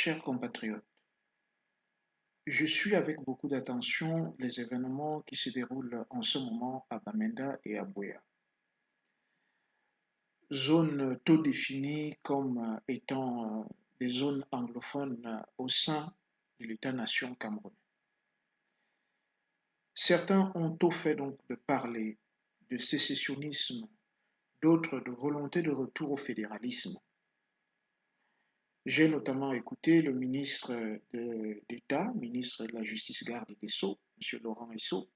Chers compatriotes, je suis avec beaucoup d'attention les événements qui se déroulent en ce moment à Bamenda et à Buea, zones tôt définies comme étant des zones anglophones au sein de l'État-nation camerounais. Certains ont tôt fait donc de parler de sécessionnisme, d'autres de volonté de retour au fédéralisme. J'ai notamment écouté le ministre d'État, ministre de la Justice, Garde des Sceaux, M. Laurent Esso,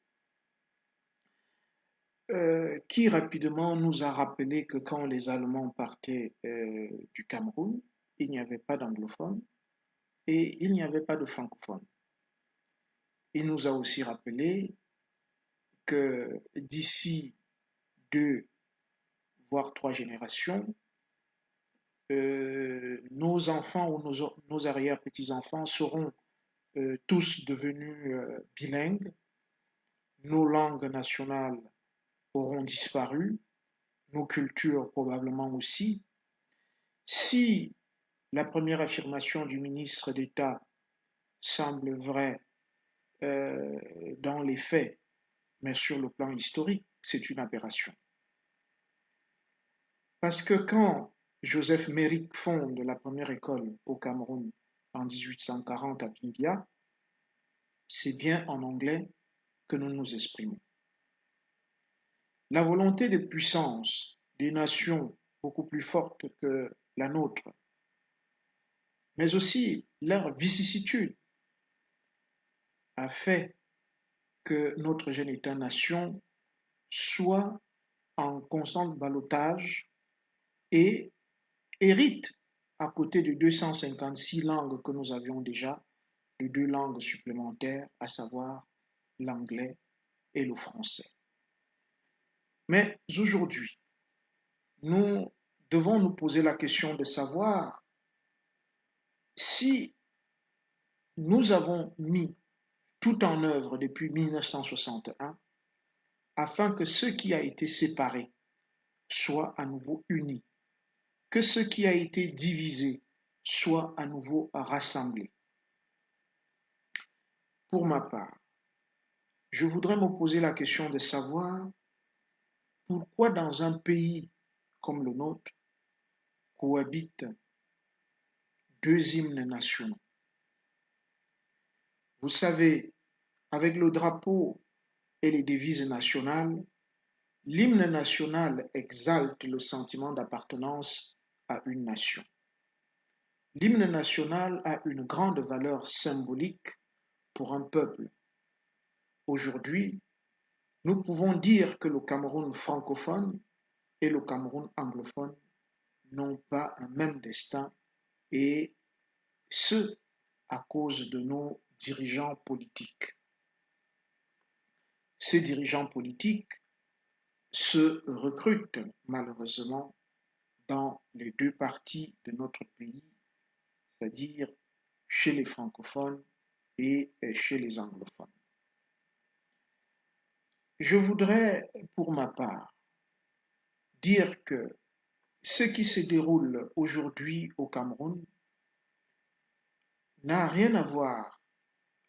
qui rapidement nous a rappelé que quand les Allemands partaient du Cameroun, il n'y avait pas d'anglophones et il n'y avait pas de francophones. Il nous a aussi rappelé que d'ici 2 voire 3 générations, nos enfants ou nos arrière-petits-enfants seront tous devenus bilingues, nos langues nationales auront disparu, nos cultures probablement aussi. Si la première affirmation du ministre d'État semble vraie dans les faits, mais sur le plan historique, c'est une aberration. Parce que quand Joseph Méric fonde la première école au Cameroun en 1840 à Kimbia, c'est bien en anglais que nous nous exprimons. La volonté de puissance des nations beaucoup plus fortes que la nôtre, mais aussi leur vicissitude, a fait que notre jeune État-nation soit en constant ballottage et hérite, à côté de 256 langues que nous avions déjà, de 2 langues supplémentaires, à savoir l'anglais et le français. Mais aujourd'hui, nous devons nous poser la question de savoir si nous avons mis tout en œuvre depuis 1961 afin que ce qui a été séparé soit à nouveau uni, que ce qui a été divisé soit à nouveau rassemblé. Pour ma part, je voudrais me poser la question de savoir pourquoi dans un pays comme le nôtre cohabitent 2 hymnes nationaux. Vous savez, avec le drapeau et les devises nationales, l'hymne national exalte le sentiment d'appartenance à une nation. L'hymne national a une grande valeur symbolique pour un peuple. Aujourd'hui, nous pouvons dire que le Cameroun francophone et le Cameroun anglophone n'ont pas un même destin, et ce, à cause de nos dirigeants politiques. Ces dirigeants politiques se recrutent malheureusement dans les 2 parties de notre pays, c'est-à-dire chez les francophones et chez les anglophones. Je voudrais, pour ma part, dire que ce qui se déroule aujourd'hui au Cameroun n'a rien à voir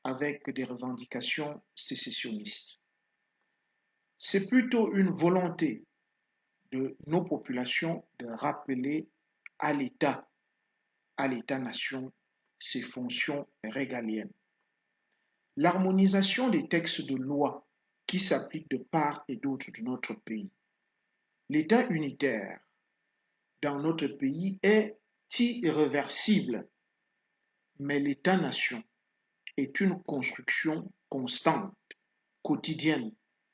avec des revendications sécessionnistes. C'est plutôt une volonté de nos populations de rappeler à l'État-nation, ses fonctions régaliennes. L'harmonisation des textes de loi qui s'appliquent de part et d'autre de notre pays. L'État unitaire dans notre pays est irréversible, mais l'État-nation est une construction constante, quotidienne,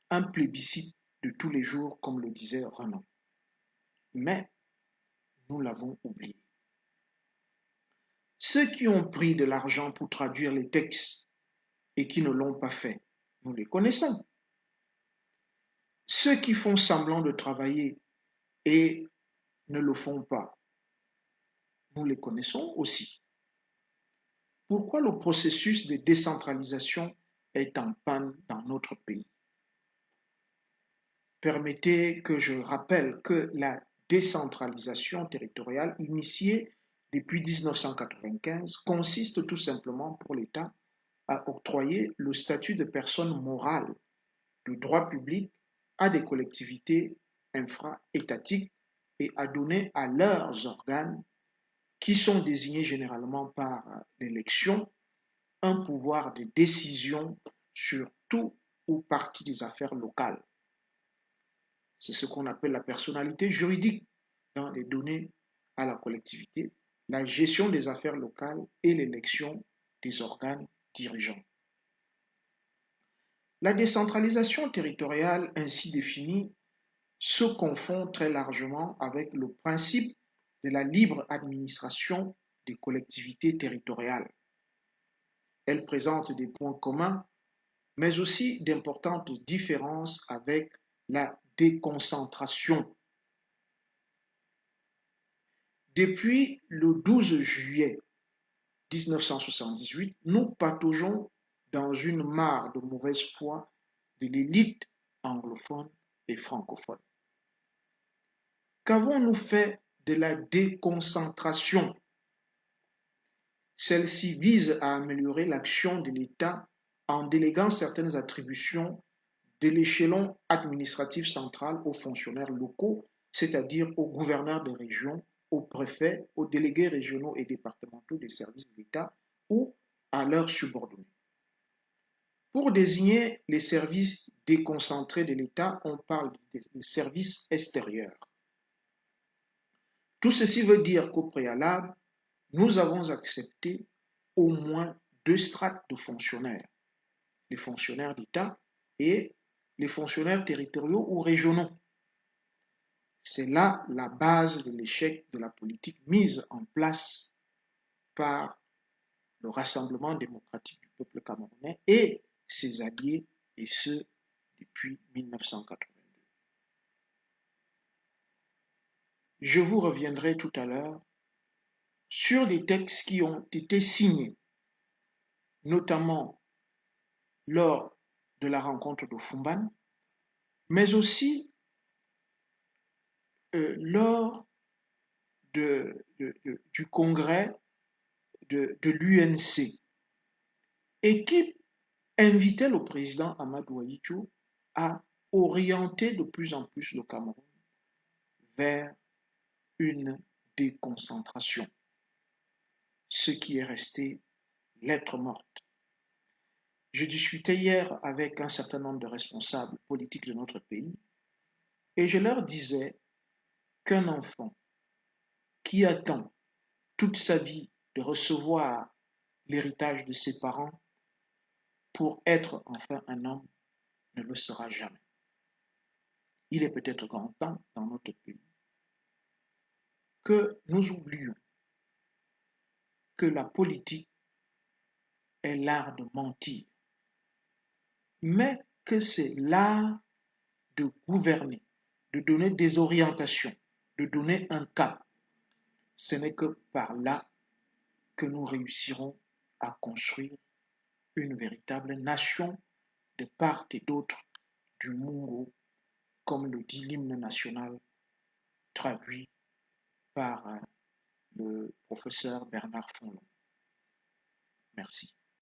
un plébiscite de tous les jours, comme le disait Renan. Mais nous l'avons oublié. Ceux qui ont pris de l'argent pour traduire les textes et qui ne l'ont pas fait, nous les connaissons. Ceux qui font semblant de travailler et ne le font pas, nous les connaissons aussi. Pourquoi le processus de décentralisation est en panne dans notre pays? Permettez que je rappelle que la décentralisation territoriale initiée depuis 1995 consiste tout simplement pour l'État à octroyer le statut de personne morale de droit public à des collectivités infra-étatiques et à donner à leurs organes, qui sont désignés généralement par l'élection, un pouvoir de décision sur tout ou partie des affaires locales. C'est ce qu'on appelle la personnalité juridique dans les données à la collectivité, la gestion des affaires locales et l'élection des organes dirigeants. La décentralisation territoriale ainsi définie se confond très largement avec le principe de la libre administration des collectivités territoriales. Elle présente des points communs, mais aussi d'importantes différences avec la déconcentration. Depuis le 12 juillet 1978, nous pataugeons dans une mare de mauvaise foi de l'élite anglophone et francophone. Qu'avons-nous fait de la déconcentration? Celle-ci vise à améliorer l'action de l'État en déléguant certaines attributions de l'échelon administratif central aux fonctionnaires locaux, c'est-à-dire aux gouverneurs des régions, aux préfets, aux délégués régionaux et départementaux des services de l'État ou à leurs subordonnés. Pour désigner les services déconcentrés de l'État, on parle des services extérieurs. Tout ceci veut dire qu'au préalable, nous avons accepté au moins deux strates de fonctionnaires, les fonctionnaires d'État et les fonctionnaires territoriaux ou régionaux. C'est là la base de l'échec de la politique mise en place par le Rassemblement démocratique du peuple camerounais et ses alliés, et ce, depuis 1982. Je vous reviendrai tout à l'heure sur des textes qui ont été signés, notamment lors de la rencontre de Fumban, mais aussi lors du congrès de l'UNC, et qui invitait le président Amadou Ahidjo à orienter de plus en plus le Cameroun vers une déconcentration, ce qui est resté lettre morte. Je discutais hier avec un certain nombre de responsables politiques de notre pays et je leur disais qu'un enfant qui attend toute sa vie de recevoir l'héritage de ses parents pour être enfin un homme ne le sera jamais. Il est peut-être grand temps dans notre pays que nous oublions que la politique est l'art de mentir, mais que c'est l'art de gouverner, de donner des orientations, de donner un cap. Ce n'est que par là que nous réussirons à construire une véritable nation de part et d'autre du Mungo, comme le dit l'hymne national traduit par le professeur Bernard Fonlon. Merci.